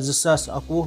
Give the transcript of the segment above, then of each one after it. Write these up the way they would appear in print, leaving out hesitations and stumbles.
2021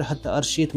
368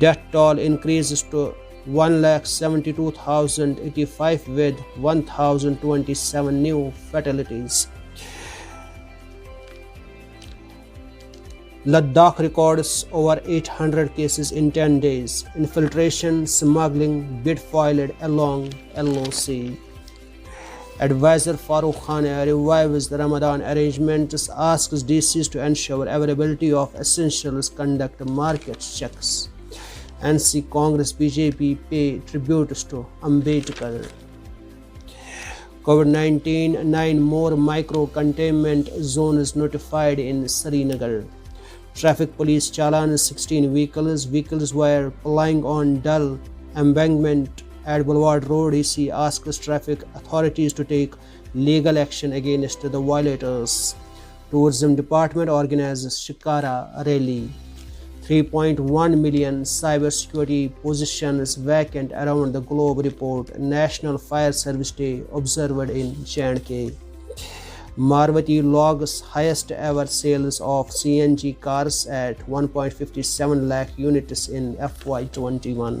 Death toll increases to 1,72,085 with 1,027 new fatalities. Ladakh records over 800 cases in 10 days. Infiltration, smuggling, bid filed along LOC. Advisor Farooq Khan revives the Ramadan arrangements, asks DCs to ensure availability of essentials, conduct market checks. NC Congress BJP pay tributes to Ambedkar. COVID-19, 9 more micro-containment zones notified in Srinagar. Traffic police challan 16 vehicles. Vehicles were plying on dull embankment at Boulevard Road. EC asks traffic authorities to take legal action against the violators. Tourism Department organizes Shikara Rally. 3.1 million cybersecurity positions vacant around the globe report. National Fire Service Day observed in J&K. Marwati logs highest ever sales of CNG cars at 1.57 lakh units in FY21.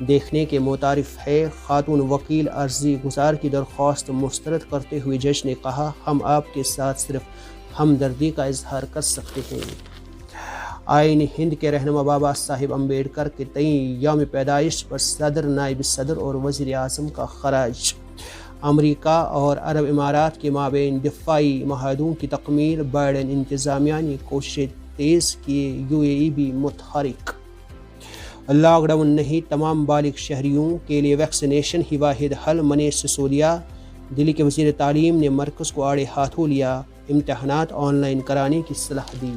دیکھنے کے متعارف ہے۔ خاتون وکیل عرضی گزار کی درخواست مسترد کرتے ہوئے جج نے کہا، ہم آپ کے ساتھ صرف ہمدردی کا اظہار کر سکتے ہیں۔ آئین ہند کے رہنما بابا صاحب امبیڈکر کے تئیں یوم پیدائش پر صدر، نائب صدر اور وزیر اعظم کا خراج۔ امریکہ اور عرب امارات کے مابین دفاعی معاہدوں کی تکمیل، بائیڈن انتظامیہ نے کوششیں تیز کیے، یو اے ای بھی متحرک۔ لاک ڈاؤن نہیں، تمام بالغ شہریوں کے لیے ویکسینیشن ہی واحد حل، منیش سسودیا۔ دلی کے وزیر تعلیم نے مرکز کو آڑے ہاتھوں لیا، امتحانات آن لائن کرانے کی صلاح دی۔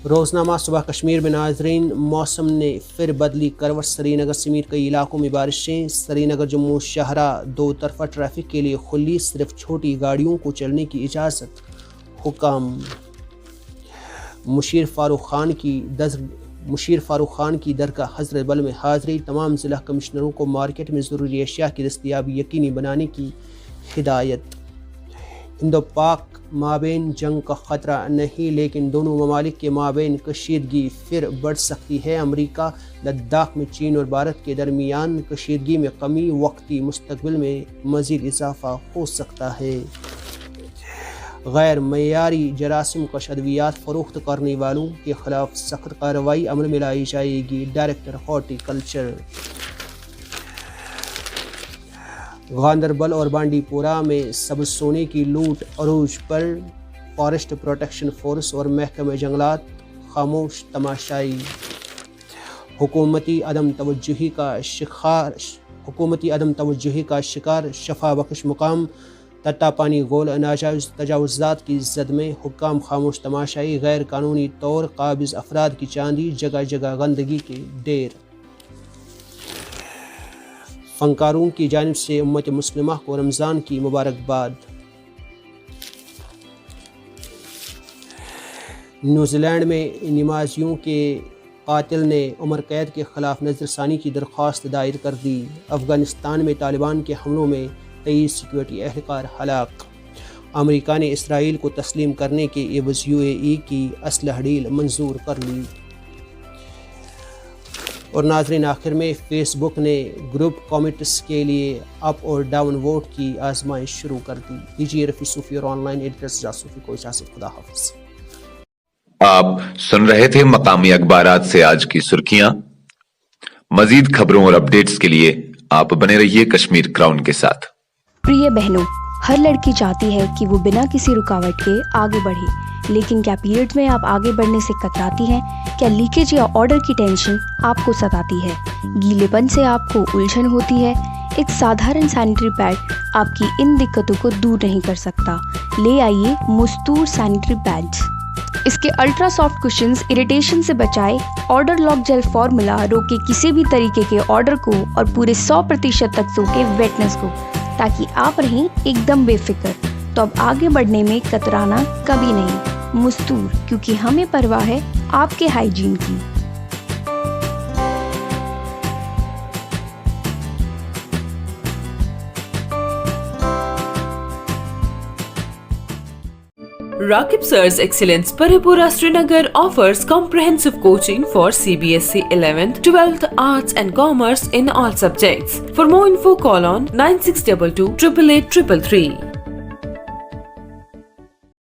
روزنامہ صبح کشمیر میں ناظرین، موسم نے پھر بدلی کروٹ، سری نگر سمیت کئی علاقوں میں بارشیں۔ سری نگر جموں شاہراہ دو طرفہ ٹریفک کے لیے کھلی، صرف چھوٹی گاڑیوں کو چلنے کی اجازت۔ حکام مشیر فاروق خان کی درگاہ حضرت بل میں حاضری، تمام ضلع کمشنروں کو مارکیٹ میں ضروری اشیاء کی دستیابی یقینی بنانے کی ہدایت۔ ہندو پاک مابین جنگ کا خطرہ نہیں، لیکن دونوں ممالک کے مابین کشیدگی پھر بڑھ سکتی ہے۔ امریکہ، لداخ میں چین اور بھارت کے درمیان کشیدگی میں کمی، وقتی مستقبل میں مزید اضافہ ہو سکتا ہے۔ غیر معیاری جراثیم کش ادویات فروخت کرنے والوں کے خلاف سخت کارروائی عمل میں لائی جائے گی، ڈائریکٹر ہارٹی کلچر۔ گاندربل اور بانڈی پورہ میں سبز سونے کی لوٹ عروج پر، فارسٹ پروٹیکشن فورس اور محکمہ جنگلات خاموش تماشائی۔ حکومتی عدم توجہی کا شکار شفا بخش مقام، تتا پانی گول ناجائز تجاوزات کی زد میں، حکام خاموش تماشائی، غیر قانونی طور قابض افراد کی چاندی، جگہ جگہ گندگی کے ڈھیر۔ فنکاروں کی جانب سے امت مسلمہ کو رمضان کی مبارکباد۔ نیوزی لینڈ میں نمازیوں کے قاتل نے عمر قید کے خلاف نظر ثانی کی درخواست دائر کر دی۔ افغانستان میں طالبان کے حملوں میں 23 سیکورٹی اہلکار ہلاک۔ امریکہ نے اسرائیل کو تسلیم کرنے کے عوض یو اے ای کی اسلحہ ڈیل منظور کر لی۔ اور ناظرین، آخر میں فیس بک نے گروپ کامنٹس کے لیے اپ اور ڈاؤن ووٹ کی آزمائش شروع کر دی۔ دیجیے رفیع صوفی اور آن لائن ایڈیٹر سجاد صوفی کو اجازت، خدا حافظ۔ آپ سن رہے تھے مقامی اخبارات سے آج کی سرخیاں۔ مزید خبروں اور اپڈیٹس کے لیے آپ بنے رہیے کشمیر کراؤن کے ساتھ۔ پریے بہنوں، ہر لڑکی چاہتی ہے کہ وہ بنا کسی رکاوٹ کے آگے بڑھے، لیکن کیا پیریڈ میں آپ آگے بڑھنے سے کتراتی ہیں؟ کیا لیکیج یا آرڈر کی ٹینشن آپ کو ستاتی ہے؟ گیلے پن سے آپ کو الجھن ہوتی ہے؟ ایک سادھارن سینیٹری پیڈ آپ کی ان دقتوں کو دور نہیں کر سکتا۔ لے آئیے مستور سینیٹری پیڈز۔ اس کے الٹرا سافٹ کشنز اریٹیشن سے بچائے، آرڈر لاک جیل فارمولا روکے کسی بھی طریقے کے آرڈر کو اور پورے 100% تک سوکے ویٹنس کو، تاکہ آپ رہیں ایک دم بے فکر۔ تو اب آگے بڑھنے میں کترانا کبھی نہیں۔ مستور، کیونکہ ہمیں پرواہ ہے آپ کے ہائیجین کی۔ Rakib Sir's Excellence Paripura Srinagar offers comprehensive coaching for CBSE 11th, 12th, Arts and Commerce in all subjects. For more info, call on 9622 888 333.